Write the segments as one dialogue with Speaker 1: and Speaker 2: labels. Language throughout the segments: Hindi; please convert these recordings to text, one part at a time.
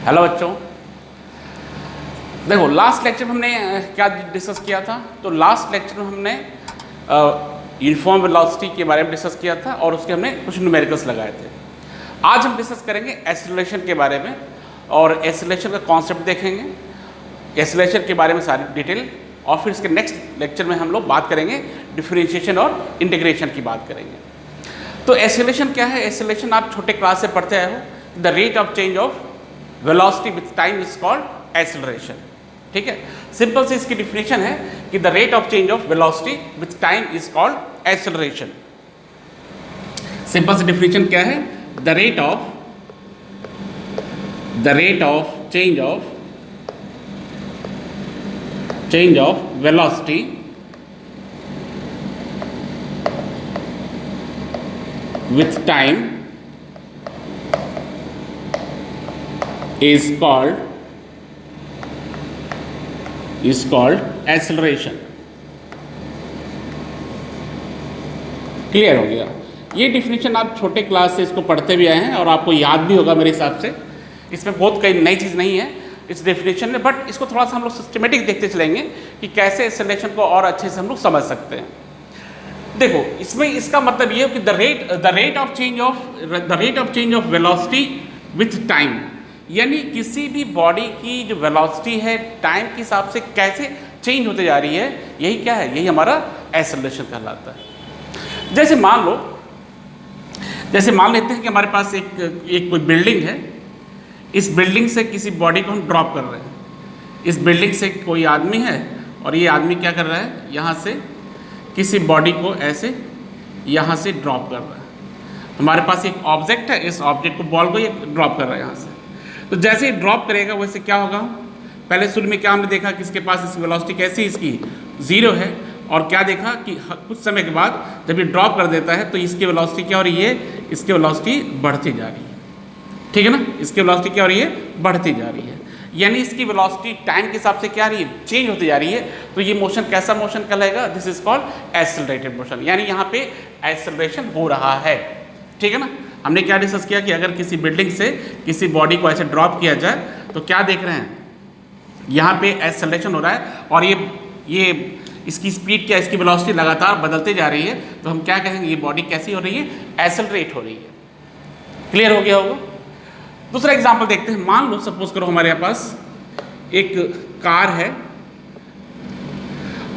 Speaker 1: हेलो बच्चों, देखो लास्ट लेक्चर में हमने क्या डिस्कस किया था। तो लास्ट लेक्चर में हमने यूनिफॉर्म वेलोसिटी के बारे में डिस्कस किया था और उसके हमने कुछ न्यूमेरिकल्स लगाए थे। आज हम डिस्कस करेंगे एक्सेलरेशन के बारे में और एक्सेलरेशन का कॉन्सेप्ट देखेंगे, एक्सेलरेशन के बारे में सारी डिटेल, और फिर इसके नेक्स्ट लेक्चर में हम लोग बात करेंगे डिफरेंशिएशन और इंटीग्रेशन की बात करेंगे। तो एक्सेलरेशन क्या है? एक्सेलरेशन आप छोटे क्लास से पढ़ते आए हो। The rate of change of velocity with time is called acceleration. ठीक है, सिंपल से इसकी डिफिनेशन है कि the rate of change of velocity with time is called acceleration. Simple से डिफिनेशन क्या है? The rate of change of velocity with time is called acceleration। Clear हो गया? ये डिफिनेशन आप छोटे क्लास से इसको पढ़ते भी आए हैं और आपको याद भी होगा मेरे हिसाब से। इसमें बहुत कई नई चीज़ नहीं है इस डेफिनेशन में, बट इसको थोड़ा सा हम लोग सिस्टमेटिक देखते चलेंगे कि कैसे एक्सेलरेशन को और अच्छे से हम लोग समझ सकते हैं। देखो, इसमें इसका मतलब ये है कि the rate of change of velocity with time, यानी किसी भी बॉडी की जो वेलोसिटी है टाइम के हिसाब से कैसे चेंज होते जा रही है, यही क्या है? यही हमारा एक्सेलरेशन कहलाता है। जैसे मान लेते हैं कि हमारे पास एक कोई बिल्डिंग है। इस बिल्डिंग से किसी बॉडी को हम ड्रॉप कर रहे हैं। इस बिल्डिंग से कोई आदमी है और ये आदमी क्या कर रहा है? यहाँ से किसी बॉडी को ऐसे यहाँ से ड्रॉप कर रहा है। हमारे पास एक ऑब्जेक्ट है, इस ऑब्जेक्ट को, बॉल को ये ड्रॉप कर रहा है यहाँ से। तो जैसे ही ड्रॉप करेगा वैसे क्या होगा? पहले शुरू में क्या हमने देखा कि इसके पास इसकी वेलोसिटी कैसी, इसकी 0 है। और क्या देखा कि कुछ समय के बाद जब ये ड्रॉप कर देता है तो इसकी वेलोसिटी क्या हो रही है? इसकी वेलोसिटी बढ़ती जा रही है। ठीक है ना? इसकी वेलोसिटी क्या हो रही है? बढ़ती जा रही है। यानी इसकी वेलोसिटी टाइम के हिसाब से क्या रही है? चेंज होती जा रही है। तो ये मोशन कैसा मोशन कहलाएगा? This is called accelerated motion. यानी यहाँ पे एक्सेलरेशन हो रहा है। ठीक है ना? हमने क्या डिस्कस किया कि अगर किसी बिल्डिंग से किसी बॉडी को ऐसे ड्रॉप किया जाए तो क्या देख रहे हैं? यहाँ पे एक्सेलरेशन हो रहा है और ये इसकी स्पीड क्या, इसकी वेलोसिटी लगातार बदलते जा रही है। तो हम क्या कहेंगे? ये बॉडी कैसी हो रही है? एक्सेलरेट हो रही है। क्लियर हो गया होगा? दूसरा एग्जाम्पल देखते हैं। मान लो, सपोज करो हमारे पास एक कार है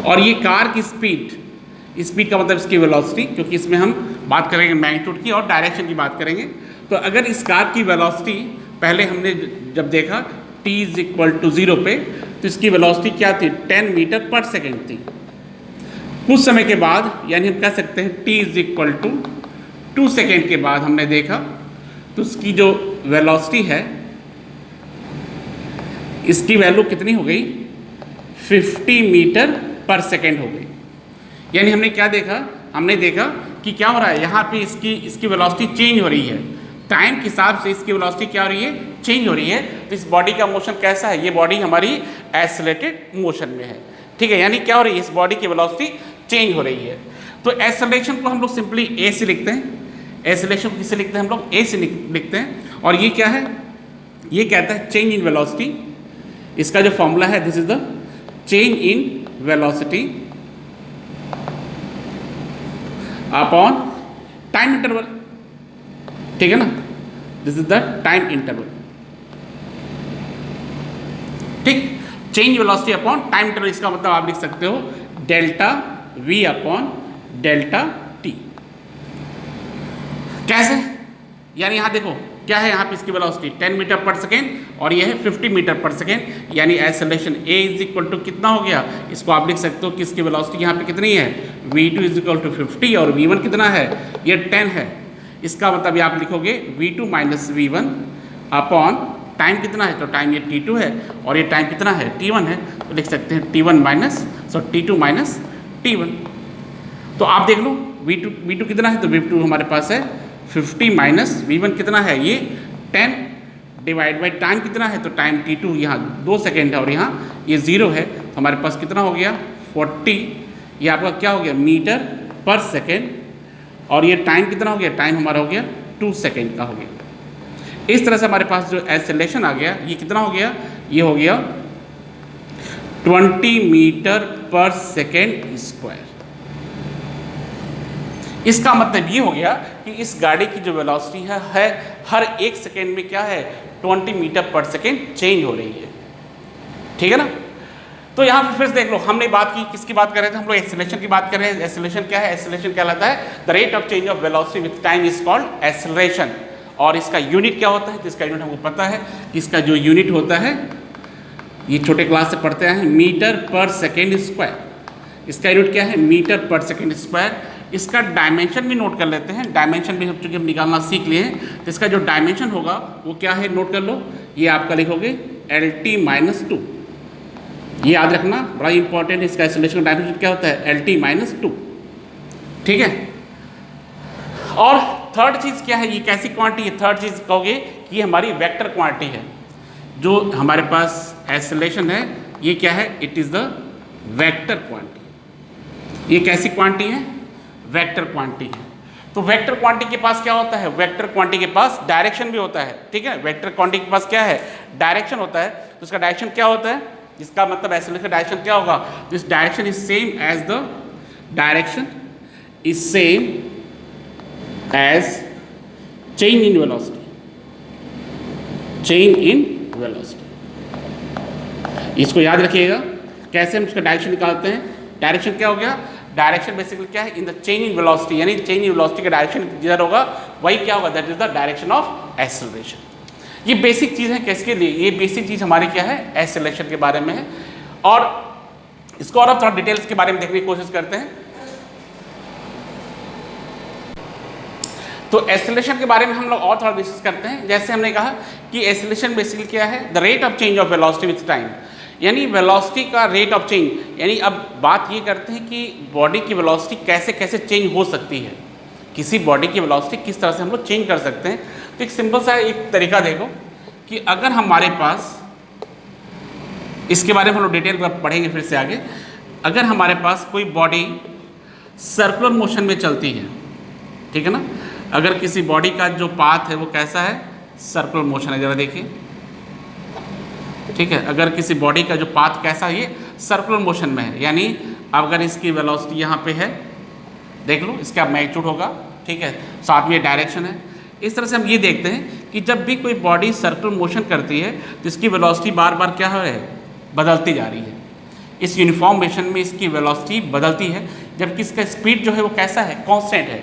Speaker 1: और ये कार की स्पीड का मतलब इसकी वेलोसिटी, क्योंकि इसमें हम बात करेंगे मैग्नीट्यूड की और डायरेक्शन की बात करेंगे। तो अगर इस कार की वेलोसिटी पहले हमने जब देखा t इज इक्वल टू 0 पे, तो इसकी वेलोसिटी क्या थी? 10 मीटर पर सेकेंड थी। कुछ समय के बाद, यानी हम कह सकते हैं t is equal to 2 second के बाद हमने देखा तो उसकी जो वेलोसिटी है, इसकी वैल्यू कितनी हो गई? 50 मीटर पर सेकेंड हो गई। यानी हमने क्या देखा? हमने देखा कि क्या हो रहा है यहाँ पे, इसकी वेलोसिटी चेंज हो रही है। टाइम के हिसाब से इसकी वेलोसिटी क्या हो रही है? चेंज हो रही है। तो इस बॉडी का मोशन कैसा है? ये बॉडी हमारी एक्सेलरेटेड मोशन में है। ठीक है, यानी क्या हो रही है? इस बॉडी की वेलोसिटी चेंज हो रही है। तो एक्सेलरेशन को हम लोग सिंपली ए से लिखते हैं। एक्सेलरेशन किसे लिखते हैं हम लोग? ए से लिखते हैं। और ये क्या है? ये कहता है चेंज इन वेलोसिटी। इसका जो फॉर्मूला है, this is the change in velocity upon time interval. ठीक है ना? This is the time interval. ठीक, change velocity upon time interval. इसका मतलब आप लिख सकते हो delta v upon delta t। कैसे? यानी यहाँ देखो क्या है, यहाँ पे इसकी वेलोसिटी 10 मीटर पर सेकेंड और ये है 50 मीटर पर सेकेंड। यानी acceleration a is equal to कितना हो गया? इसको आप लिख सकते हो कि इसकी वेलोसिटी यहाँ पे कितनी है? v2 इज इक्वल टू 50 और v1 कितना है? ये 10 है। इसका मतलब ये आप लिखोगे v2 minus v1 upon time कितना है? तो टाइम ये t2 है और ये टाइम कितना है? t1 है। तो लिख सकते हैं t2 माइनस t1। तो आप देख लो v2 कितना है? तो v2 हमारे पास है 50 माइनस v1 कितना है? ये 10 डिवाइड बाई टाइम कितना है? तो टाइम t2 यहाँ 2 सेकेंड है और यहाँ ये 0 है। तो हमारे पास कितना हो गया? 40। ये आपका क्या हो गया? Metre per second. और ये टाइम कितना हो गया? टाइम हमारा हो गया 2 सेकेंड का हो गया। इस तरह से हमारे पास जो एक्सेलरेशन आ गया, ये कितना हो गया, ये हो गया 20 मीटर पर सेकेंड स्क्वायर। इसका मतलब ये हो गया कि इस गाड़ी की जो वेलोसिटी है हर 1 सेकेंड में क्या है, 20 मीटर पर सेकेंड चेंज हो रही है। ठीक है ना। तो यहाँ पे फिर देख लो, हमने बात की, किसकी बात कर रहे थे हम लोग, एक्सेलरेशन की बात कर रहे हैं। एक्सेलरेशन क्या है, एक्सेलरेशन कहलाता है the rate of change of velocity with time is called acceleration. और इसका यूनिट क्या होता है, तो इसका यूनिट हमको पता है कि इसका जो यूनिट होता है, ये छोटे क्लास से पढ़ते हैं, मीटर पर सेकेंड स्क्वायर। इसका यूनिट क्या है, मीटर पर सेकेंड स्क्वायर। इसका डायमेंशन भी नोट कर लेते हैं, डायमेंशन भी चूँकि हम निकालना सीख लिए हैं, तो इसका जो डायमेंशन होगा वो क्या है, नोट कर लो, ये आपका लिखोगे LT-2। ये याद रखना, बड़ा इंपॉर्टेंट है। इसका एक्सेलरेशन का डायमेंशन क्या होता है, LT-2। ठीक है। और थर्ड चीज़ क्या है, ये कैसी क्वांटिटी है, थर्ड चीज़ कहोगे कि ये हमारी वेक्टर क्वांटिटी है। जो हमारे पास एक्सेलरेशन है ये क्या है, it is the vector quantity. ये कैसी क्वांटिटी है, वेक्टर क्वांटिटी है। तो वेक्टर क्वांटिटी के पास क्या होता है, वेक्टर क्वांटिटी के पास डायरेक्शन भी होता है। ठीक है, वेक्टर क्वांटिटी के पास क्या है, डायरेक्शन होता है। तो इसका डायरेक्शन क्या होता है, इसका मतलब एक्सेलरेशन डायरेक्शन क्या होगा, this direction is same as the direction is same as change in velocity, change in velocity. इसको याद रखिएगा, कैसे हम इसका डायरेक्शन निकालते हैं। डायरेक्शन क्या हो गया, डायरेक्शन बेसिकली क्या है, in the change in velocity, यानी चेंज इन वेलोसिटी का डायरेक्शन जिधर होगा वही क्या होगा, that is the direction of acceleration. ये बेसिक चीज़ है किसके लिए, ये बेसिक चीज़ हमारी क्या है, एक्सेलरेशन के बारे में है। और इसको और अब थोड़ा डिटेल्स के बारे में देखने की कोशिश करते हैं। तो एक्सेलरेशन के बारे में हम लोग और थोड़ा डिस्कस करते हैं। जैसे हमने कहा कि एक्सेलरेशन बेसिकली क्या है, the rate of change of velocity with time, यानी वेलोसिटी का रेट ऑफ चेंज। यानी अब बात ये करते हैं कि बॉडी की वेलोसिटी कैसे कैसे चेंज हो सकती है, किसी बॉडी की वेलोसिटी किस तरह से हम लोग चेंज कर सकते हैं। तो एक सिंपल सा एक तरीका देखो कि अगर हमारे पास, इसके बारे में हम लोग डिटेल में पढ़ेंगे फिर से आगे, अगर हमारे पास कोई बॉडी सर्कुलर मोशन में चलती है, ठीक है ना, अगर किसी बॉडी का जो पाथ है वो कैसा है, सर्कुलर मोशन है, ज़रा देखिए। ठीक है, अगर किसी बॉडी का जो पाथ कैसा है, ये सर्कुलर मोशन में है, यानी अगर इसकी वेलोसिटी यहाँ पे है, देख लो इसका मैग्नीट्यूड होगा, ठीक है, साथ में डायरेक्शन है। इस तरह से हम ये देखते हैं कि जब भी कोई बॉडी सर्कुलर मोशन करती है तो इसकी वेलोसिटी बार बार क्या है, बदलती जा रही है। इस यूनिफॉर्म मोशन में इसकी वेलोसिटी बदलती है, जबकि इसका स्पीड जो है वो कैसा है, कांस्टेंट है।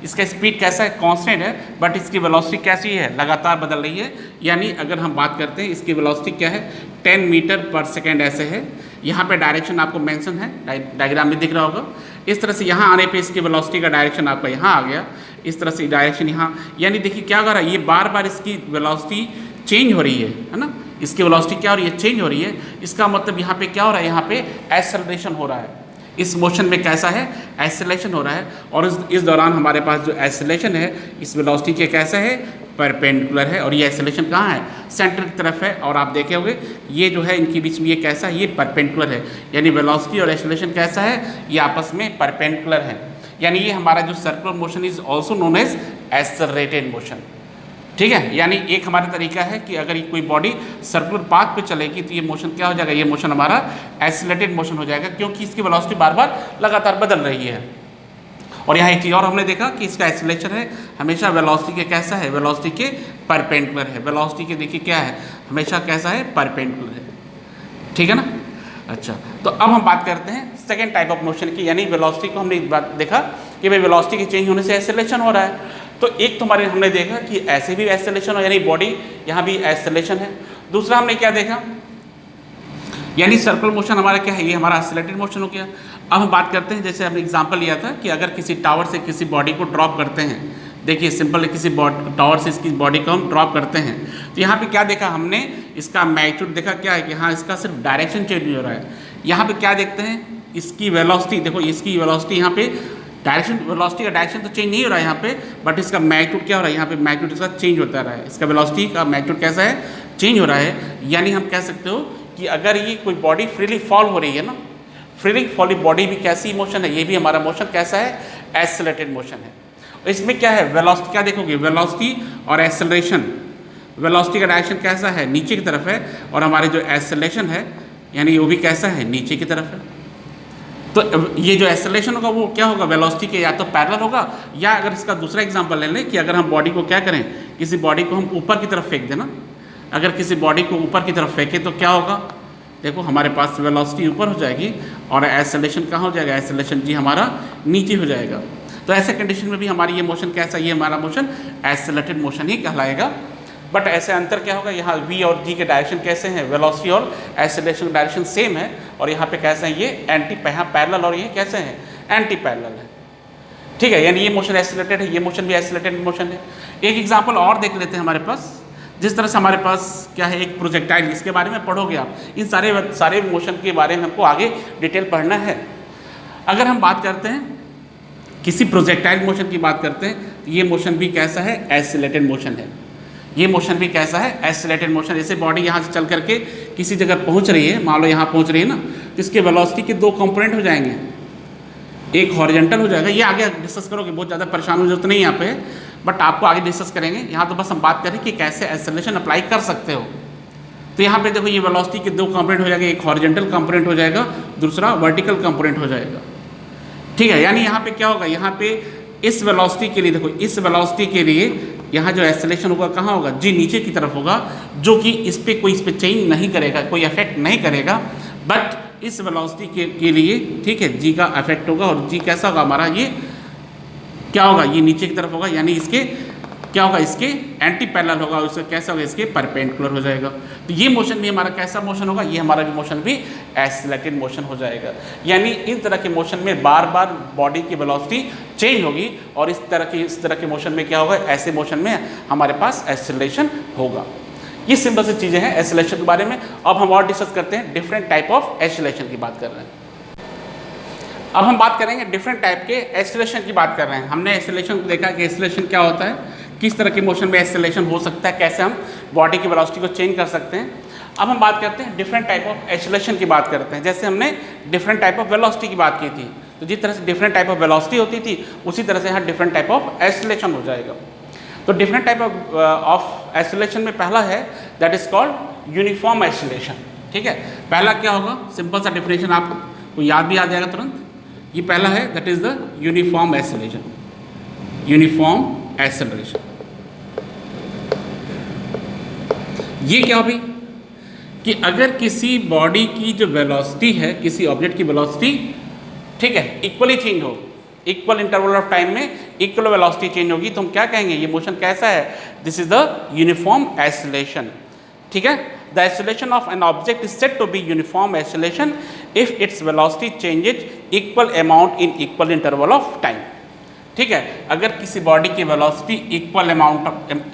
Speaker 1: इसका स्पीड कैसा है, कांस्टेंट है, बट इसकी वेलोसिटी कैसी है, लगातार बदल रही है। यानी अगर हम बात करते हैं इसकी वेलोसिटी क्या है, 10 मीटर पर सेकेंड ऐसे है। यहाँ पे डायरेक्शन आपको मेंशन है, डायग्राम में दिख रहा होगा। इस तरह से यहाँ आने पे इसकी वेलोसिटी का डायरेक्शन आपका यहाँ आ गया, इस तरह से डायरेक्शन यहाँ, यानी देखिए क्या हो रहा है, ये बार बार इसकी वेलोसिटी चेंज हो रही है ना, इसकी वेलोसिटी क्या हो रही है, चेंज हो रही है। इसका मतलब यहाँ पे क्या हो रहा है, यहाँ पे एक्सेलरेशन हो रहा है। इस मोशन में कैसा है, एक्सेलरेशन हो रहा है। और इस दौरान हमारे पास जो एक्सेलरेशन है इस वेलोसिटी के कैसा है, परपेंडिकुलर है। और ये एक्सेलरेशन कहाँ है, सेंटर की तरफ है। और आप देखे होंगे ये जो है इनके बीच में ये कैसा है, ये परपेंडिकुलर है, यानी वेलोसिटी और एक्सेलरेशन कैसा है, ये आपस में परपेंडिकुलर है। यानी ये हमारा जो circular motion is also known as accelerated motion. ठीक है, यानी एक हमारा तरीका है कि अगर कोई बॉडी सर्कुलर पाथ पे चलेगी तो ये मोशन क्या हो जाएगा, ये मोशन हमारा एक्सेलरेटेड मोशन हो जाएगा, क्योंकि इसकी वेलोसिटी बार बार लगातार बदल रही है। और यहाँ एक चीज़ और हमने देखा कि इसका एक्सेलरेशन है हमेशा वेलोसिटी के कैसा है, वेलोसिटी के परपेंडिकुलर है। वेलोसिटी के देखिए क्या है, हमेशा कैसा है, परपेंडिकुलर है। ठीक है ना। अच्छा, तो अब हम बात करते हैं सेकेंड टाइप ऑफ मोशन की, यानी वेलोसिटी को हमने बात देखा कि भाई वेलोसिटी के चेंज होने से एक्सेलरेशन हो रहा है। तो एक तुम्हारे हमने देखा कि ऐसे भी एक्सेलरेशन हो, यानी बॉडी यहाँ भी एक्सेलरेशन है। दूसरा हमने क्या देखा, यानी सर्कुलर मोशन हमारा क्या है, ये हमारा एक्सेलरेटेड मोशन हो गया। अब हम बात करते हैं, जैसे हमने एग्जांपल लिया था कि अगर किसी टावर से किसी बॉडी को ड्रॉप करते हैं, देखिए सिंपल है, किसी टावर से इसकी बॉडी को हम ड्रॉप करते हैं, तो यहाँ पे क्या देखा हमने, इसका मैग्नीट्यूड देखा क्या है कि हाँ इसका सिर्फ डायरेक्शन चेंज हो रहा है। यहाँ पे क्या देखते हैं, इसकी वेलोसिटी, देखो इसकी वेलोसिटी यहाँ पे डायरेक्शन, वेलोसिटी का डायरेक्शन तो चेंज नहीं हो रहा है यहाँ पे, बट इसका मैग्नीट्यूड क्या हो रहा है, यहाँ पे मैग्नीट्यूड इसका चेंज होता रहा है। इसका वेलोसिटी का मैग्नीट्यूड कैसा है, चेंज हो रहा है। यानी हम कह सकते हो कि अगर ये कोई बॉडी फ्रीली फॉल हो रही है ना, फ्रीली फॉली बॉडी भी कैसी मोशन है, ये भी हमारा मोशन कैसा है, एक्सेलरेटेड मोशन है। इसमें क्या है, वेलोसिटी क्या देखोगे, वेलोसिटी और एक्सेलरेशन वेलोसिटी का डायरेक्शन कैसा है, नीचे की तरफ है, और हमारे जो एक्सेलरेशन है यानी वो भी कैसा है, नीचे की तरफ है। तो ये जो एक्सेलरेशन होगा वो क्या होगा, वेलोसिटी के या तो पैरेलल होगा, या अगर इसका दूसरा एग्जांपल ले लें कि अगर हम बॉडी को क्या करें, किसी बॉडी को हम ऊपर की तरफ फेंक देना, अगर किसी बॉडी को ऊपर की तरफ फेंके तो क्या होगा, देखो हमारे पास वेलोसिटी ऊपर हो जाएगी और एक्सेलरेशन कहाँ हो जाएगा, एक्सेलरेशन जी हमारा नीचे हो जाएगा। तो ऐसे कंडीशन में भी हमारी ये मोशन कैसा, ये हमारा मोशन एक्सेलरेटेड मोशन ही कहलाएगा। बट ऐसे अंतर क्या होगा, यहाँ v और g के डायरेक्शन कैसे हैं, वेलोसिटी और एक्सेलरेशन डायरेक्शन सेम है, और यहाँ पे कैसे हैं, ये एंटी पैरेलल और ये कैसे हैं, एंटी पैरेलल है। ठीक है, यानी ये मोशन एक्सेलरेटेड है, ये मोशन भी एक्सेलरेटेड मोशन है। एक एग्जांपल और देख लेते हैं हमारे पास, जिस तरह से हमारे पास क्या है, एक प्रोजेक्टाइल, इसके बारे में पढ़ोगे आप, इन सारे मोशन के बारे में हमको आगे डिटेल पढ़ना है। अगर हम बात करते हैं किसी प्रोजेक्टाइल मोशन की बात करते हैं, तो ये मोशन भी कैसा है, एक्सेलरेटेड मोशन है। ये मोशन भी कैसा है, एक्सेलरेटेड मोशन। जैसे बॉडी यहाँ से चल करके किसी जगह पहुँच रही है, मान लो यहाँ पहुँच रही है ना, तो इसके वेलोसिटी के दो कंपोनेंट हो जाएंगे, एक हॉरिजॉन्टल हो जाएगा, ये आगे डिस्कस करोगे, बहुत ज़्यादा परेशान होने की जरूरत नहीं यहाँ पे, बट आपको आगे डिस्कस करेंगे। यहाँ तो बस हम बात करें कि कैसे एक्सेलरेशन अप्लाई कर सकते हो। तो यहाँ पे देखो ये वेलोसिटी के दो कंपोनेंट हो जाएगा, एक हॉरिजॉन्टल कंपोनेंट हो जाएगा, दूसरा वर्टिकल कंपोनेंट हो जाएगा। ठीक है, यानी यहाँ पे क्या होगा, यहाँ पे इस वेलोसिटी के लिए देखो, इस वेलोसिटी के लिए यहाँ जो एक्सेलरेशन होगा कहाँ होगा, जी नीचे की तरफ होगा, जो कि इस पे चेंज नहीं करेगा, कोई इफेक्ट नहीं करेगा। बट इस वेलोसिटी के लिए ठीक है, जी का इफेक्ट होगा, और जी कैसा होगा हमारा, ये क्या होगा, ये नीचे की तरफ होगा, यानी इसके क्या होगा, इसके एंटी पैरेलल होगा, उसका कैसा होगा, इसके परपेंडिकुलर हो जाएगा। तो ये मोशन भी हमारा कैसा मोशन होगा, ये हमारा भी मोशन भी एक्सेलरेटेड मोशन हो जाएगा। यानी इन तरह के मोशन में बार बार बॉडी की वेलोसिटी चेंज होगी, और इस तरह के मोशन में क्या होगा, ऐसे मोशन में हमारे पास एक्सेलरेशन होगा। ये सिंपल सी चीज़ें हैं एक्सेलरेशन के बारे में। अब हम और डिस्कस करते हैं, डिफरेंट टाइप ऑफ एक्सेलरेशन की बात कर रहे हैं। अब हम बात करेंगे डिफरेंट टाइप के एक्सेलरेशन की बात कर रहे हैं। हमने एक्सेलरेशन को देखा कि एक्सेलरेशन क्या होता है, किस तरह के मोशन में एक्सेलरेशन हो सकता है, कैसे हम बॉडी की वेलोसिटी को चेंज कर सकते हैं। अब हम बात करते हैं डिफरेंट टाइप ऑफ एक्सेलरेशन की बात करते हैं। जैसे हमने डिफरेंट टाइप ऑफ वेलोसिटी की बात की थी, तो जिस तरह से डिफरेंट टाइप ऑफ वेलोसिटी होती थी, उसी तरह से यहाँ डिफरेंट टाइप ऑफ एक्सेलरेशन हो जाएगा। तो डिफरेंट टाइप ऑफ एक्सेलरेशन में पहला है that is called uniform acceleration. ठीक है, पहला क्या होगा, सिंपल सा डेफिनेशन आपको याद भी आ जाएगा तुरंत। ये पहला है that is the uniform acceleration. Uniform acceleration ये क्या हो भाई, कि अगर किसी बॉडी की जो वेलोसिटी है, किसी ऑब्जेक्ट की वेलोसिटी ठीक है इक्वली चेंज हो, इक्वल इंटरवल ऑफ टाइम में इक्वल वेलोसिटी चेंज होगी, तो हम क्या कहेंगे, ये मोशन कैसा है, this is the uniform acceleration. ठीक है, the acceleration of an object is said to be uniform acceleration if its velocity changes equal amount in equal interval of time. ठीक है, अगर किसी बॉडी की velocity equal amount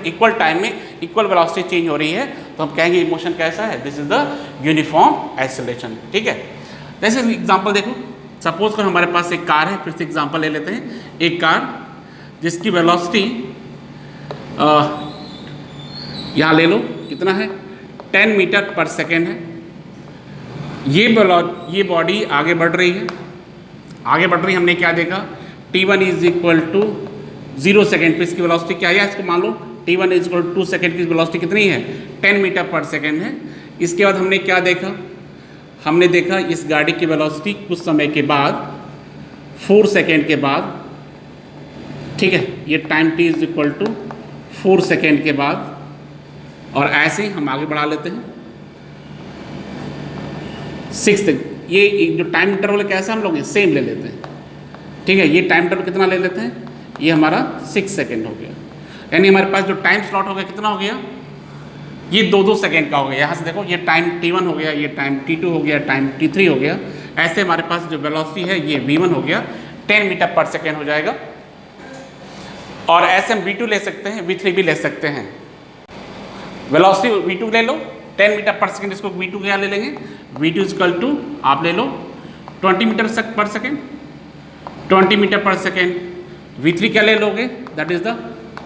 Speaker 1: equal time में इक्वल वेलोसिटी चेंज हो रही है, तो हम कहेंगे ये मोशन कैसा है, this is the uniform acceleration. ठीक है, जैसे एग्जांपल देखो, सपोज कर हमारे पास एक कार है, फिर से एग्जांपल ले लेते हैं। एक कार जिसकी वेलोसिटी यहाँ ले लो, कितना है, 10 मीटर पर सेकेंड है। ये बॉडी आगे बढ़ रही है, आगे बढ़ रही है, हमने क्या देखा, t1 is equal to 0 second पे इसकी वेलोसिटी क्या है, इसको मान लो t1 is equal to 2 second की वेलोसिटी कितनी है, 10 मीटर पर सेकेंड है। इसके बाद हमने क्या देखा, हमने देखा इस गाड़ी की वेलोसिटी कुछ समय के बाद 4 सेकेंड के बाद, ठीक है, ये time t is equal to 4 second के बाद, और ऐसे ही हम आगे बढ़ा लेते हैं 6 तक। ये जो टाइम इंटरवल कैसा हम लोग सेम ले लेते हैं। ठीक है, ये टाइम इंटरवल कितना ले लेते हैं, ये हमारा 6 सेकेंड हो गया, यानी हमारे पास जो टाइम स्लॉट हो गया कितना हो गया, ये 2-2 सेकेंड का हो गया। यहाँ से देखो ये टाइम t1 हो गया, ये टाइम t2 हो गया, टाइम t3 हो गया। ऐसे हमारे पास जो वेलोसिटी है ये v1 हो गया, 10 मीटर पर सेकेंड हो जाएगा। और ऐसे हम v2 ले सकते हैं, v3 भी ले सकते हैं। वेलोसिटी v2 ले लो 10 मीटर पर सेकेंड, इसको v2 क्या ले लेंगे, v2 इक्वल टू आप ले लो 20 metre per second, 20 metre per second. v3 क्या ले लोगे, that is the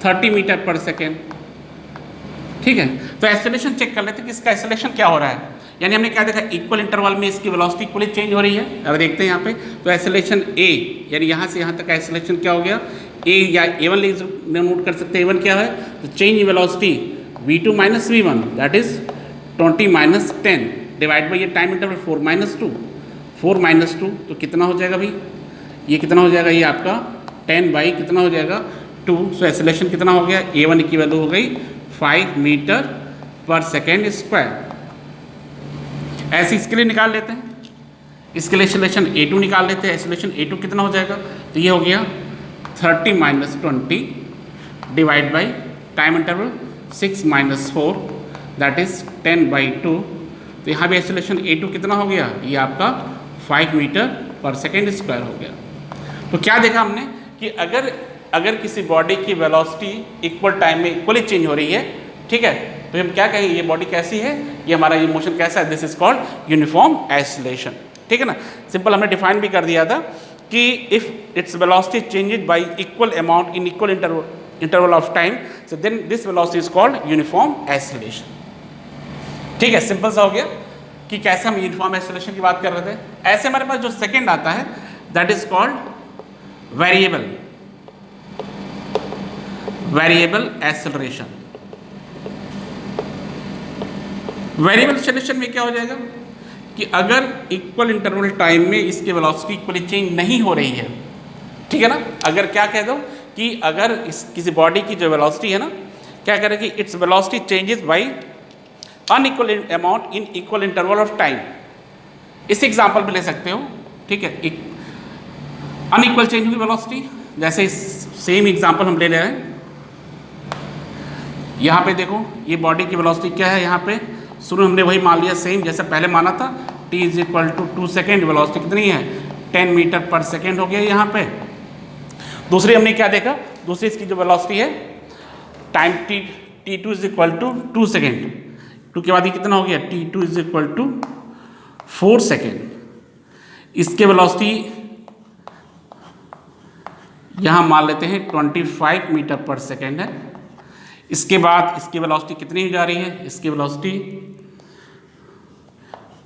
Speaker 1: 30 metre per second. ठीक है, तो एक्सेलरेशन चेक कर लेते हैं कि इसका एक्सेलरेशन क्या हो रहा है। यानी हमने क्या देखा, इक्वल इंटरवल में इसकी वेलोसिटी इक्वली चेंज हो रही है। अगर देखते हैं यहाँ पे, तो एक्सेलरेशन a, यानी यहाँ से यहाँ तक एक्सेलरेशन क्या हो गया, ए या A1 नोट कर सकते हैं। A1 क्या है, तो change velocity V2 minus V1 that is 20 minus 10 divide by ये टाइम इंटरवल 4 माइनस 2, 4 माइनस 2 तो कितना हो जाएगा भाई, ये कितना हो जाएगा, ये आपका 10 बाई कितना हो जाएगा 2। सो एक्सेलरेशन कितना हो गया, A1 की वैल्यू हो गई 5 मीटर पर सेकेंड स्क्वायर। ऐसे इसके लिए निकाल लेते हैं, इसके लिए एक्सेलरेशन A2 निकाल लेते हैं। एक्सेलरेशन A2 कितना हो जाएगा, तो ये हो गया 30 minus 20 divide by time interval 6 minus 4 that is 10 by 2। तो यहाँ भी एक्सेलरेशन A2 कितना हो गया, ये आपका 5 मीटर पर सेकेंड स्क्वायर हो गया। तो क्या देखा हमने कि अगर किसी बॉडी की वेलोसिटी इक्वल टाइम में इक्वली चेंज हो रही है, ठीक है, तो हम क्या कहेंगे, ये बॉडी कैसी है, ये हमारा ये मोशन कैसा है, this is called uniform acceleration. ठीक है ना, सिंपल हमने डिफाइन भी कर दिया था कि if its velocity changes by equal amount in equal interval of time, so then this velocity is called uniform acceleration. ठीक है, सिंपल सा हो गया कि कैसे हम यूनिफॉर्म एक्सेलरेशन की बात कर रहे थे। ऐसे हमारे पास जो सेकंड आता है that is called variable acceleration. Variable acceleration में क्या हो जाएगा कि अगर इक्वल इंटरवल टाइम में इसकी वेलोसिटी इक्वली चेंज नहीं हो रही है, ठीक है ना, अगर क्या कह दो कि अगर किसी बॉडी की जो वेलोसिटी है ना, क्या कह रहे कि its velocity changes by unequal amount in equal interval of time. इस एग्जांपल भी ले सकते हो, ठीक है, एक अनइक्वल चेंज हुई वेलोसिटी, जैसे सेम एग्जांपल हम ले रहे हैं। यहाँ पे देखो ये बॉडी की वेलोसिटी क्या है, यहाँ पे शुरू हमने वही मान लिया सेम जैसे पहले माना था, t is equal to 2 second, velocity कितनी है 10 मीटर पर सेकेंड हो गया यहाँ पे। दूसरी हमने क्या देखा, दूसरी इसकी जो वेलोसिटी है time t2 is equal to 2 second, 2 के बाद ये कितना हो गया t2 is equal to 4 second. इसके वेलोसिटी यहाँ मान लेते हैं 25 मीटर पर सेकेंड है। इसके बाद इसकी वेलोसिटी कितनी जा रही है, इसकी वेलोसिटी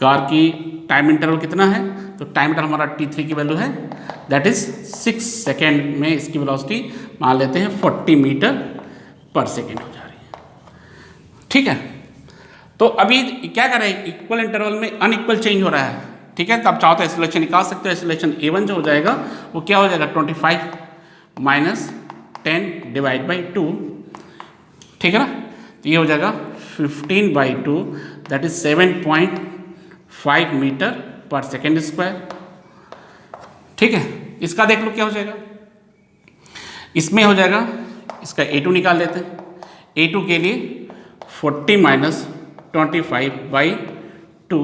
Speaker 1: कार की टाइम इंटरवल कितना है, तो टाइम इंटरवल हमारा t3 की वैल्यू है दैट इज 6 सेकेंड में इसकी वेलोसिटी मान लेते हैं 40 मीटर पर सेकेंड हो जा रही है। ठीक है, तो अभी क्या कर रहे हैं, इक्वल इंटरवल में अनइक्वल चेंज हो रहा है। ठीक है, तो आप चाहो तो एक्सेलरेशन निकाल सकते हो। एक्सेलरेशन A1 जो हो जाएगा वो क्या हो जाएगा 25 माइनस 10 डिवाइड बाई 2, ठीक है ना, तो ये हो जाएगा 15 by 2 that is 7.5 metre per second square. ठीक है, इसका देख लो क्या हो जाएगा, इसमें हो जाएगा, इसका A2 निकाल लेते हैं। A2 के लिए 40 माइनस 25 बाई 2,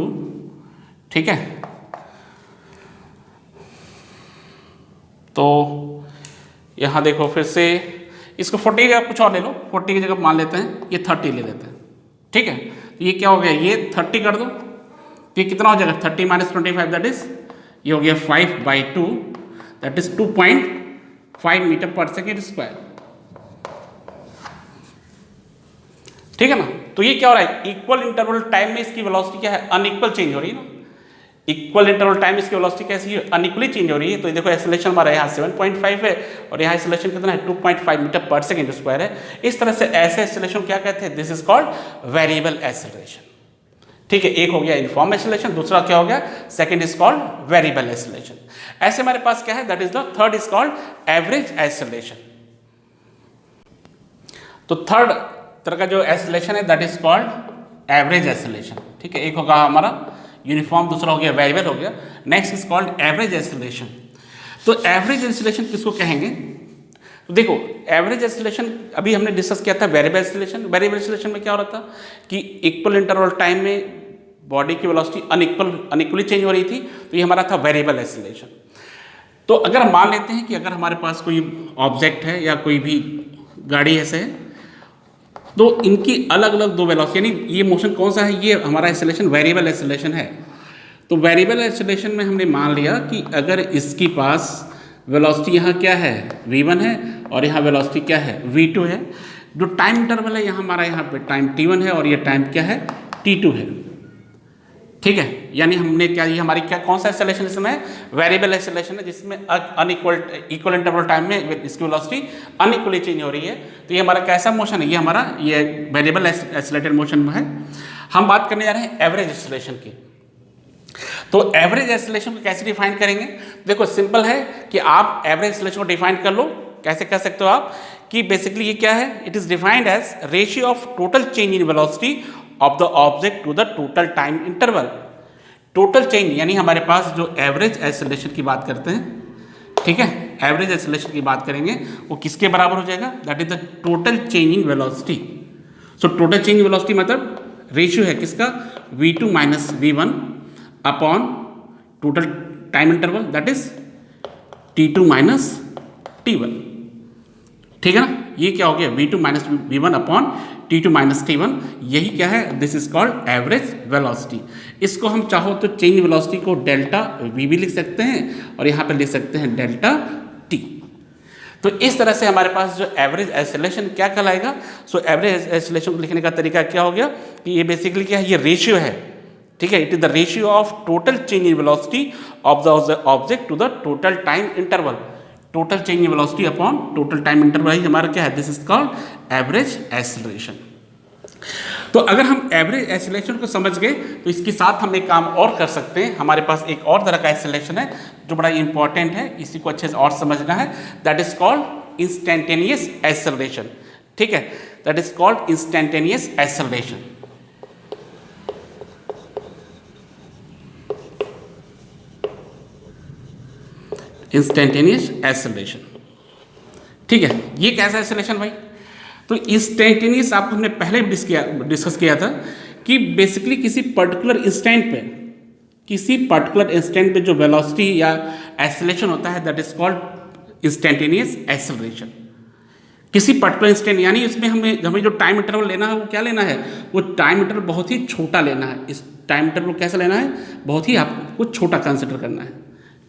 Speaker 1: ठीक है, तो यहाँ देखो फिर से इसको 40 की जगह कुछ और ले लो, 40 की जगह मान लेते हैं ये 30 ले लेते हैं। ठीक है, तो ये क्या हो गया, ये 30 कर दो तो ये कितना हो जाएगा 30 माइनस 25 दैट इज ये हो गया 5 by 2 that is 2.5 metre per second square. ठीक है ना, तो ये क्या हो रहा है, इक्वल इंटरवल टाइम में इसकी वेलोसिटी क्या है, अनइक्वल चेंज हो रही है ना। इक्वल इंटरवल टाइम इसकी वेलोसिटी कैसी है, अनइक्वली चेंज हो रही है। तो देखो एक्सेलरेशन हमारा यहाँ 7.5 है और यहाँ एक्सेलरेशन कितना है 2.5 मीटर पर सेकेंड स्क्वायर है। इस तरह से ऐसे एक्सेलरेशन क्या कहते हैं, this is called variable acceleration. ठीक है, एक हो गया यूनिफॉर्म एक्सेलरेशन, दूसरा क्या हो गया, second is called variable acceleration. ऐसे हमारे पास क्या है, that is the third is called average acceleration. तो थर्ड तरह का जो एक्सेलरेशन है that is called average acceleration. ठीक है, एक होगा हमारा यूनिफॉर्म, दूसरा हो गया वेरिएबल हो गया, next is called average acceleration. तो एवरेज एक्सेलरेशन किसको कहेंगे, तो देखो एवरेज एक्सेलरेशन अभी हमने डिस्कस किया था वेरिएबल एक्सेलरेशन। वेरिएबल एक्सेलरेशन में क्या हो रहा था कि इक्वल इंटरवल टाइम में बॉडी की वेलोसिटी अनइक्वली चेंज हो रही थी, तो ये हमारा था वेरिएबल एक्सेलरेशन। तो अगर हम मान लेते हैं कि अगर हमारे पास कोई ऑब्जेक्ट है या कोई भी गाड़ी ऐसे है, तो इनकी अलग अलग दो वेलोसिटी, यानी ये मोशन कौन सा है, ये हमारा एक्सेलरेशन वेरिएबल एक्सेलरेशन है। तो वेरिएबल एक्सेलरेशन में हमने मान लिया कि अगर इसके पास वेलोसिटी यहाँ क्या है v1 है और यहाँ वेलोसिटी क्या है v2 है, जो टाइम इंटरवल है यहाँ हमारा यहाँ पे टाइम t1 है और ये टाइम क्या है t2 है। ठीक है, यानी हमने क्या, ये हमारी क्या, कौन सा एक्सेलरेशन इसमें है, वेरिएबल एक्सेलरेशन है, जिसमें अनइक्वल इक्वल इंटरवल टाइम में इसकी वेलोसिटी अनइक्वली चेंज हो रही है। तो ये हमारा कैसा मोशन है, ये हमारा ये वेरिएबल एक्सेलरेटेड मोशन में है। हम बात करने जा रहे हैं एवरेज एक्सेलरेशन की। तो एवरेज एक्सेलरेशन को कैसे डिफाइन करेंगे? देखो सिंपल है कि आप एवरेज एक्सेलरेशन को डिफाइन कर लो। कैसे कर सकते हो आप कि बेसिकली ये क्या है, it is defined as ratio of total change in velocity of the object to the total time interval. Total change यानी हमारे पास जो एवरेज एक्सेलरेशन की बात करते हैं, ठीक है, एवरेज एक्सेलरेशन की बात करेंगे, वो किसके बराबर हो जाएगा, that is the total change in velocity. So total change in velocity मतलब रेशियो है किसका, v2 minus v1 upon total time interval that is t2 minus t1। ठीक है ना, ये क्या हो गया, v2 minus v1 upon t2 minus t1। यही क्या है, this is called average velocity. इसको हम चाहो तो चेंज वेलोसिटी को डेल्टा v भी लिख सकते हैं और यहाँ पे लिख सकते हैं डेल्टा t। तो इस तरह से हमारे पास जो एवरेज एक्सेलरेशन क्या कहलाएगा। सो एवरेज एक्सेलरेशन को लिखने का तरीका क्या हो गया कि ये बेसिकली क्या है, ये रेशियो है, ठीक है, it is the ratio of total change in velocity of the object to the total time interval. Total change in velocity upon total time interval ही हमारा क्या है, this is called average acceleration. तो अगर हम एवरेज एक्सेलरेशन को समझ गए तो इसके साथ हम एक काम और कर सकते हैं। हमारे पास एक और तरह का एक्सेलरेशन है जो बड़ा इंपॉर्टेंट है, इसी को अच्छे से और समझना है, that is called instantaneous acceleration. ठीक है, that is called instantaneous acceleration. Instantaneous acceleration, ठीक है, ये कैसा एक्सेलरेशन भाई। तो इंस्टेंटेनियस आपको हमने पहले डिस्कस किया था कि बेसिकली किसी पर्टिकुलर इंस्टेंट पे जो वेलोसिटी या एक्सेलरेशन होता है that is called instantaneous acceleration. किसी पर्टिकुलर इंस्टेंट यानी इसमें हमें जो टाइम इंटरवल लेना है वो क्या लेना है, वो टाइम इंटरवल बहुत ही छोटा लेना है। इस टाइम इंटरवल कैसे लेना है, बहुत ही आपको छोटा कंसिडर करना है,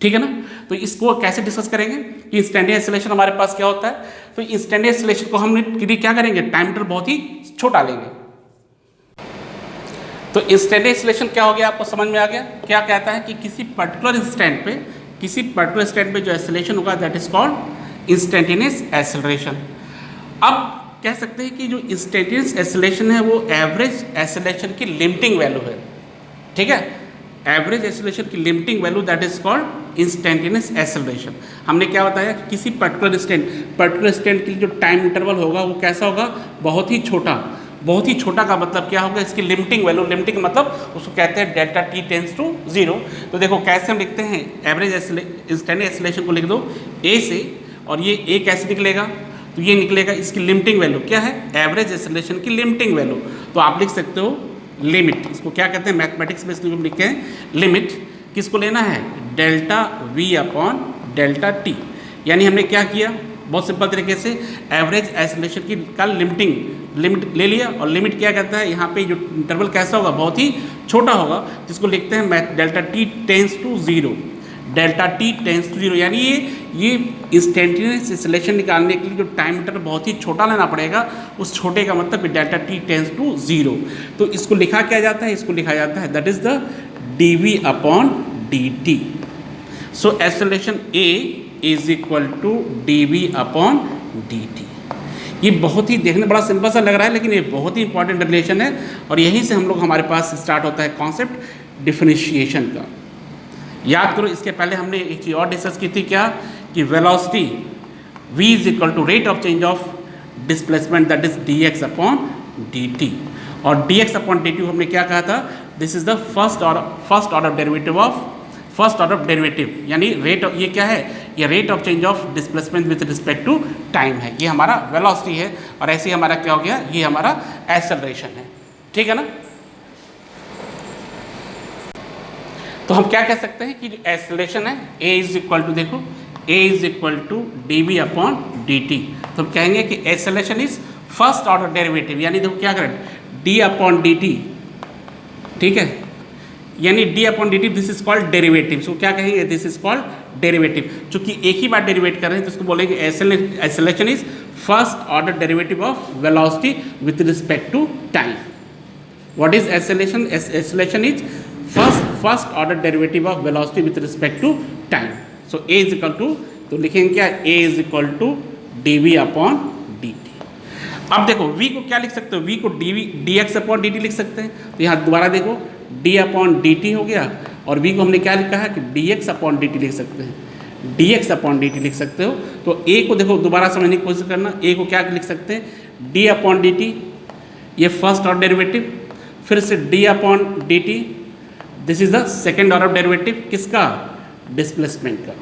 Speaker 1: ठीक है ना। तो इसको कैसे डिस्कस करेंगे कि इंस्टेंटेनियस एक्सेलरेशन हमारे पास क्या होता है। तो इंस्टेंटेनियस एक्सेलरेशन को हम क्या करेंगे, टाइम इंटरवल बहुत ही छोटा लेंगे। तो इंस्टेंटेनियस एक्सेलरेशन क्या हो गया, आपको समझ में आ गया। क्या कहता है कि किसी पर्टिकुलर इंस्टेंट पे जो एक्सेलरेशन होगा that is called instantaneous acceleration. अब कह सकते हैं कि जो इंस्टेंटेनियस एक्सेलरेशन है वो एवरेज एक्सेलरेशन की लिमिटिंग वैल्यू है, ठीक है। एवरेज एक्सेलरेशन की limiting value that is called instantaneous acceleration. हमने क्या बताया, किसी पर्टिकुलर इंस्टेंट के लिए जो टाइम इंटरवल होगा वो कैसा होगा, बहुत ही छोटा का मतलब क्या होगा, इसकी लिमिटिंग वैल्यू, लिमिटिंग मतलब उसको कहते हैं डेल्टा t टेंस टू 0। तो देखो कैसे हम लिखते हैं, एवरेज इंस्टेंटेनियस एक्सेलरेशन को लिख दो a से, और ये a कैसे निकलेगा, तो ये निकलेगा इसकी लिमिटिंग वैल्यू क्या है, एवरेज एक्सेलरेशन की लिमिटिंग वैल्यू। तो आप लिख सकते हो लिमिट, इसको क्या कहते हैं मैथमेटिक्स में, इसको हम लिखते हैं लिमिट। किसको लेना है, delta v upon delta t। यानी हमने क्या किया, बहुत सिंपल तरीके से एवरेज एक्सेलरेशन की का लिमिट ले लिया, और लिमिट क्या कहता है, यहाँ पे जो इंटरवल कैसा होगा, बहुत ही छोटा होगा, जिसको लिखते हैं delta t tends to 0, delta t tends to 0। यानी ये इंस्टेंटेनियस एक्सेलरेशन निकालने के लिए जो टाइम इंटरवल बहुत ही छोटा लेना पड़ेगा, उस छोटे का मतलब डेल्टा t टेंस टू 0। तो इसको लिखा क्या जाता है, इसको लिखा जाता है that is the dv upon dt। So acceleration a is equal to dv upon dt। ये बहुत ही देखने बड़ा सिंपल सा लग रहा है, लेकिन ये बहुत ही इंपॉर्टेंट रिलेशन है, और यहीं से हम लोग हमारे पास स्टार्ट होता है कॉन्सेप्ट डिफरेंशिएशन का। याद करो, इसके पहले हमने एक चीज़ और डिस्कस की थी, क्या कि velocity v is equal to rate of change of displacement that is dx upon dt। और dx अपॉन dt हमने क्या कहा था, this is the first order derivative, यानी रेट, ये क्या है, ये rate of change of displacement with respect to time है। ये हमारा वेलोसिटी है, और ऐसे ही हमारा क्या हो गया, ये हमारा एक्सेलरेशन है, ठीक है ना। तो हम क्या कह सकते हैं कि एक्सेलरेशन है a इज इक्वल टू, देखो a is equal to dv upon dt। तो हम कहेंगे कि acceleration is first order derivative, यानी देखो क्या करें, d अपॉन dt, ठीक है, यानी d upon dt this is called derivative. So क्या कहेंगे, दिस इज कॉल्ड डेरिवेटिव। चूंकि एक ही बार डेरिवेट कर रहे हैं तो इसको बोलेंगे acceleration is first order derivative of velocity with respect to time. What is acceleration, acceleration is first order derivative of velocity with respect to time. So A is equal to, तो लिखेंगे क्या, A is equal to D V upon D T. अब देखो v को क्या लिख सकते हो, v को D x upon D T लिख सकते हैं। तो यहाँ दोबारा देखो d अपॉन डी टी हो गया, और v को हमने क्या लिखा है कि D x upon D T लिख सकते हैं, D x upon D T लिख सकते हो। तो a को देखो दोबारा समझने की कोशिश करना, a को क्या लिख सकते हैं, d अपॉन डी टी, ये फर्स्ट ऑर्डर डेरिवेटिव, फिर से d upon D T, this is the second order derivative किसका, डिस्प्लेसमेंट का।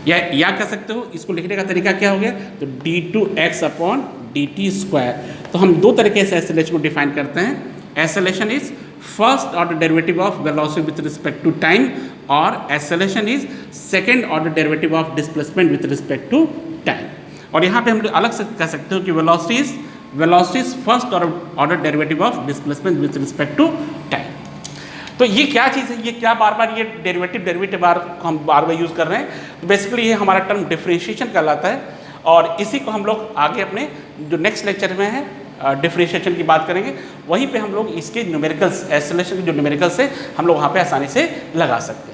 Speaker 1: या कह सकते हो, इसको लिखने का तरीका क्या हो गया, तो D two X upon D T square. तो हम दो तरीके से एसएलएच को डिफाइन करते हैं। Acceleration is first order derivative of velocity with respect to time, और acceleration is second order derivative of displacement with respect to time. और यहाँ पे हम अलग से कह सकते हो कि velocity is first order derivative of displacement with respect to time. तो ये क्या चीज़ है, ये क्या बार बार ये डेरिवेटिव बार हम बार यूज़ कर रहे हैं। तो बेसिकली ये हमारा टर्म डिफरेंशिएशन कहलाता है, और इसी को हम लोग आगे अपने जो नेक्स्ट लेक्चर में है डिफरेंशिएशन की बात करेंगे, वहीं पे हम लोग इसके न्यूमेरिकल्स, एसोलेशन के जो न्यूमेरिकल्स है हम लोग वहाँ पे आसानी से लगा सकते हैं।